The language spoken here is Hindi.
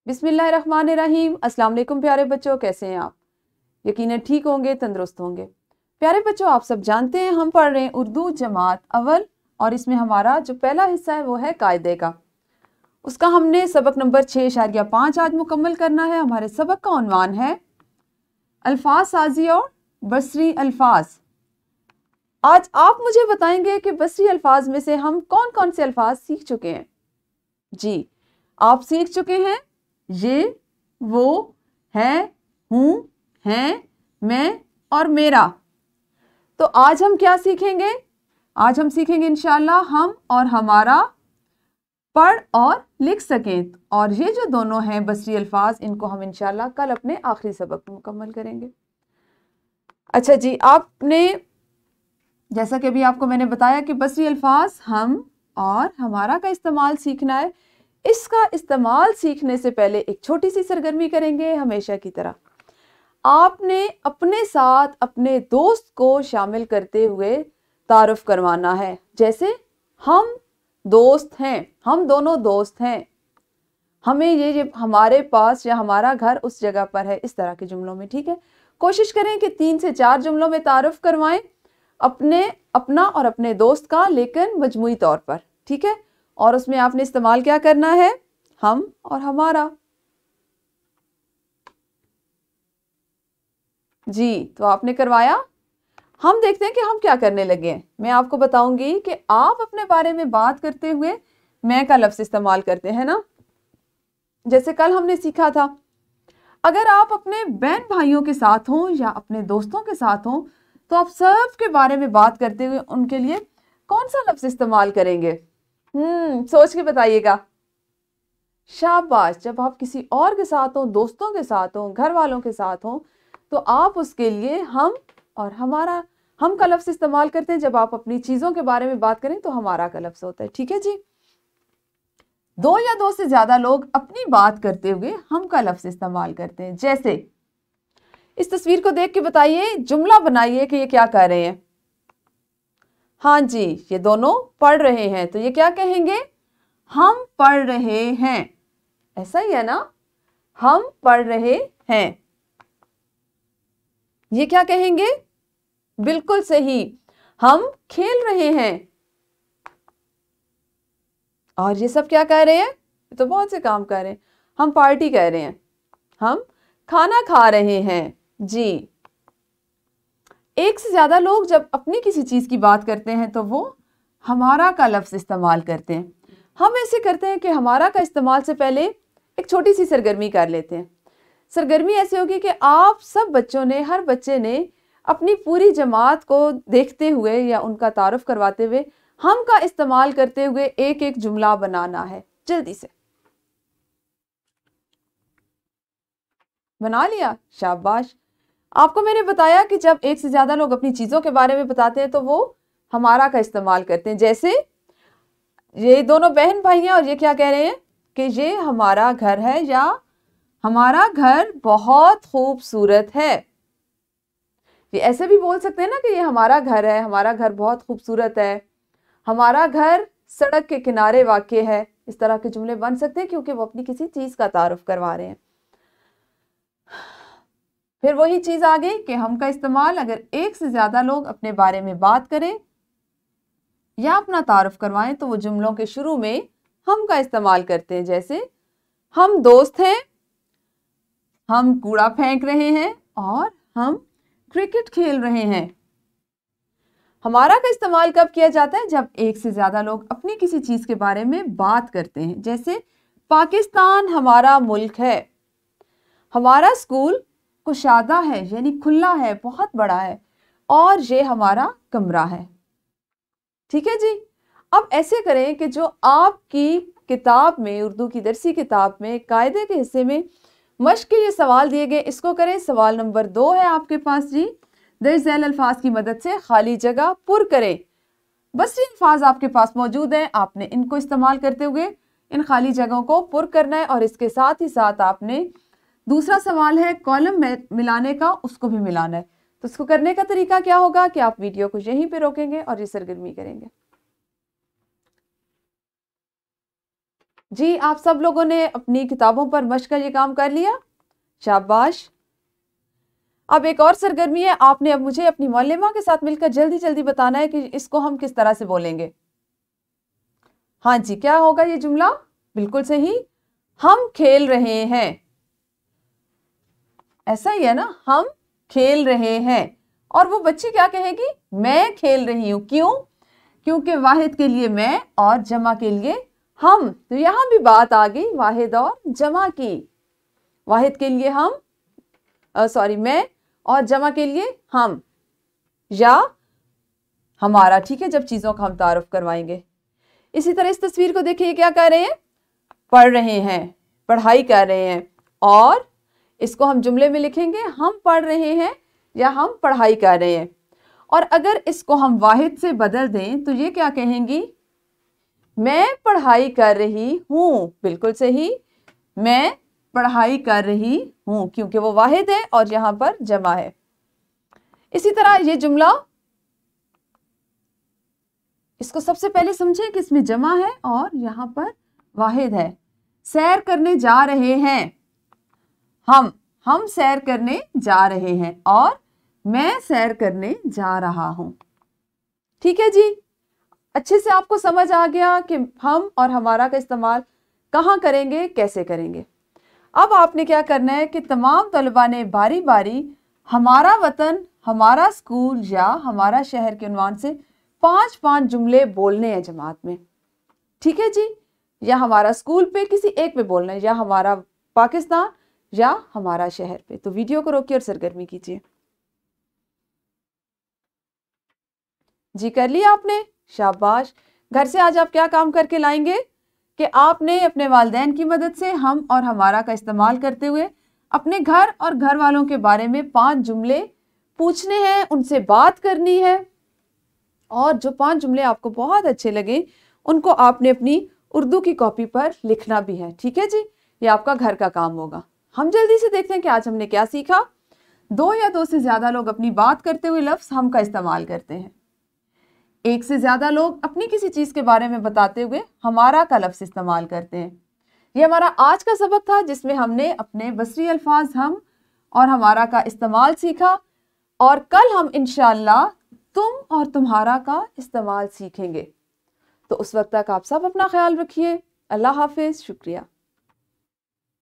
बिस्मिल्लाहिर्रहमानिर्रहीम। अस्सलाम वालेकुम प्यारे बच्चों, कैसे हैं आप? यकीनन ठीक होंगे, तंदुरुस्त होंगे। प्यारे बच्चों, आप सब जानते हैं हम पढ़ रहे हैं उर्दू जमात अव्वल और इसमें हमारा जो पहला हिस्सा है वो है कायदे का। उसका हमने सबक नंबर 6.5 आज मुकम्मल करना है। हमारे सबक का उन्वान है अल्फाज साजी और बसरी अल्फाज। आज आप मुझे बताएंगे कि बसरी अल्फाज में से हम कौन कौन से अल्फाज सीख चुके हैं। जी, आप सीख चुके हैं ये, वो, है, हूं, हैं, मैं और मेरा। तो आज हम क्या सीखेंगे? आज हम सीखेंगे इंशाल्लाह हम और हमारा पढ़ और लिख सकें। और ये जो दोनों हैं बसरी अल्फाज, इनको हम इंशाल्लाह कल अपने आखिरी सबक में मुकम्मल करेंगे। अच्छा जी, आपने जैसा कि अभी आपको मैंने बताया कि बसरी अल्फाज हम और हमारा का इस्तेमाल सीखना है। इसका इस्तेमाल सीखने से पहले एक छोटी सी सरगर्मी करेंगे। हमेशा की तरह आपने अपने साथ अपने दोस्त को शामिल करते हुए तारुफ करवाना है। जैसे हम दोस्त हैं, हम दोनों दोस्त हैं, हमें ये हमारे पास या हमारा घर उस जगह पर है, इस तरह के जुमलों में। ठीक है, कोशिश करें कि 3 से 4 जुमलों में तारुफ करवाएं अपना और अपने दोस्त का, लेकिन मजमूई तौर पर। ठीक है, और उसमें आपने इस्तेमाल क्या करना है? हम और हमारा। जी, तो आपने करवाया। हम देखते हैं कि हम क्या करने लगे हैं। मैं आपको बताऊंगी कि आप अपने बारे में बात करते हुए मैं का लफ्ज इस्तेमाल करते हैं ना, जैसे कल हमने सीखा था। अगर आप अपने बहन भाइयों के साथ हों या अपने दोस्तों के साथ हों तो आप सब के बारे में बात करते हुए उनके लिए कौन सा लफ्ज इस्तेमाल करेंगे? सोच के बताइएगा। शाबाश। जब आप किसी और के साथ हो, दोस्तों के साथ हो, घर वालों के साथ हो, तो आप उसके लिए हम और हमारा, हम का लफ्ज इस्तेमाल करते हैं। जब आप अपनी चीजों के बारे में बात करें तो हमारा का लफ्ज होता है। ठीक है जी। 2 या 2 से ज्यादा लोग अपनी बात करते हुए हम का लफ्ज इस्तेमाल करते हैं। जैसे इस तस्वीर को देख के बताइए, जुमला बनाइए कि ये क्या कर रहे हैं। हाँ जी, ये दोनों पढ़ रहे हैं, तो ये क्या कहेंगे? हम पढ़ रहे हैं। ऐसा ही है ना, हम पढ़ रहे हैं। ये क्या कहेंगे? बिल्कुल सही, हम खेल रहे हैं। और ये सब क्या कह रहे हैं? ये तो बहुत से काम कर रहे हैं। हम पार्टी कर रहे हैं, हम खाना खा रहे हैं। जी, एक से ज्यादा लोग जब अपनी किसी चीज की बात करते हैं तो वो हमारा का लफ्ज इस्तेमाल करते हैं। हम ऐसे करते हैं कि हमारा का इस्तेमाल से पहले एक छोटी सी सरगर्मी कर लेते हैं। सरगर्मी ऐसे होगी कि आप सब बच्चों ने, हर बच्चे ने अपनी पूरी जमात को देखते हुए या उनका तारुफ करवाते हुए हम का इस्तेमाल करते हुए एक एक जुमला बनाना है। जल्दी से बना लिया? शाबाश। आपको मैंने बताया कि जब एक से ज्यादा लोग अपनी चीजों के बारे में बताते हैं तो वो हमारा का इस्तेमाल करते हैं। जैसे ये दोनों बहन भाई हैं और ये क्या कह रहे हैं कि ये हमारा घर है या हमारा घर बहुत खूबसूरत है। ये ऐसे भी बोल सकते हैं ना कि ये हमारा घर है, हमारा घर बहुत खूबसूरत है, हमारा घर सड़क के किनारे वाक़ई है। इस तरह के जुमले बन सकते हैं क्योंकि वो अपनी किसी चीज का तारुफ करवा रहे हैं। फिर वही चीज आ गई कि हम का इस्तेमाल अगर एक से ज्यादा लोग अपने बारे में बात करें या अपना तारुफ करवाएं तो वो जुमलों के शुरू में हम का इस्तेमाल करते हैं। जैसे हम दोस्त हैं, हम कूड़ा फेंक रहे हैं और हम क्रिकेट खेल रहे हैं। हमारा का इस्तेमाल कब किया जाता है? जब एक से ज्यादा लोग अपनी किसी चीज के बारे में बात करते हैं। जैसे पाकिस्तान हमारा मुल्क है, हमारा स्कूल कुशादा है यानी खुला है, बहुत बड़ा है, और ये हमारा कमरा है। ठीक है जी। अब ऐसे करें कि जो आपकी किताब में, उर्दू की दरसी किताब में कायदे के हिस्से में मश्क के ये सवाल दिए गए, इसको करें। सवाल नंबर 2 है आपके पास जी। दर्ज झैल अल्फाज की मदद से खाली जगह पुर करें। बसरी अल्फाज आपके पास मौजूद हैं, आपने इनको इस्तेमाल करते हुए इन खाली जगहों को पुर करना है। और इसके साथ ही साथ आपने दूसरा सवाल है कॉलम में मिलाने का, उसको भी मिलाना है। तो इसको करने का तरीका क्या होगा कि आप वीडियो को यहीं पे रोकेंगे और ये सरगर्मी करेंगे। जी, आप सब लोगों ने अपनी किताबों पर मश्क का ये काम कर लिया, शाबाश। अब एक और सरगर्मी है, आपने अब मुझे अपनी मौलिमा के साथ मिलकर जल्दी जल्दी बताना है कि इसको हम किस तरह से बोलेंगे। हाँ जी, क्या होगा ये जुमला? बिल्कुल सही, हम खेल रहे हैं। ऐसा ही है ना, हम खेल रहे हैं। और वो बच्ची क्या कहेगी? मैं खेल रही हूं। क्यों? क्योंकि वाहिद के लिए मैं और जमा के लिए हम। तो यहां भी बात आ गई वाहिद और जमा की। वाहिद के लिए हम, मैं, और जमा के लिए हम या हमारा। ठीक है, जब चीजों का हम तारुफ करवाएंगे। इसी तरह इस तस्वीर को देखिए, क्या कर रहे हैं? पढ़ रहे हैं, पढ़ाई कर रहे हैं। और इसको हम जुमले में लिखेंगे, हम पढ़ रहे हैं या हम पढ़ाई कर रहे हैं। और अगर इसको हम वाहिद से बदल दें तो ये क्या कहेंगी? मैं पढ़ाई कर रही हूं। बिल्कुल सही, मैं पढ़ाई कर रही हूं, क्योंकि वो वाहिद है और यहां पर जमा है। इसी तरह ये जुमला, इसको सबसे पहले समझें कि इसमें जमा है और यहां पर वाहिद है। सैर करने जा रहे हैं, हम सैर करने जा रहे हैं और मैं सैर करने जा रहा हूं। ठीक है जी, अच्छे से आपको समझ आ गया कि हम और हमारा का इस्तेमाल कहाँ करेंगे, कैसे करेंगे। अब आपने क्या करना है कि तमाम तलबा ने बारी बारी हमारा वतन, हमारा स्कूल या हमारा शहर के उन्वान से 5-5 जुमले बोलने हैं जमात में। ठीक है जी, या हमारा स्कूल पे किसी एक पे बोलना है, या हमारा पाकिस्तान या हमारा शहर पे। तो वीडियो को रोकिए और सरगर्मी कीजिए। जी, कर लिया आपने, शाबाश। घर से आज आप क्या काम करके लाएंगे कि आपने अपने वालिदैन की मदद से हम और हमारा का इस्तेमाल करते हुए अपने घर और घर वालों के बारे में 5 जुमले पूछने हैं, उनसे बात करनी है। और जो 5 जुमले आपको बहुत अच्छे लगे उनको आपने अपनी उर्दू की कॉपी पर लिखना भी है। ठीक है जी, ये आपका घर का काम होगा। हम जल्दी से देखते हैं कि आज हमने क्या सीखा। 2 या 2 से ज्यादा लोग अपनी बात करते हुए लफ्ज हम का इस्तेमाल करते हैं। 1 से ज्यादा लोग अपनी किसी चीज के बारे में बताते हुए हमारा का लफ्ज इस्तेमाल करते हैं। ये हमारा आज का सबक था, जिसमें हमने अपने बसरी अल्फाज हम और हमारा का इस्तेमाल सीखा। और कल हम इंशाअल्लाह तुम और तुम्हारा का इस्तेमाल सीखेंगे। तो उस वक्त तक आप सब अपना ख्याल रखिए। अल्लाह हाफिज, शुक्रिया।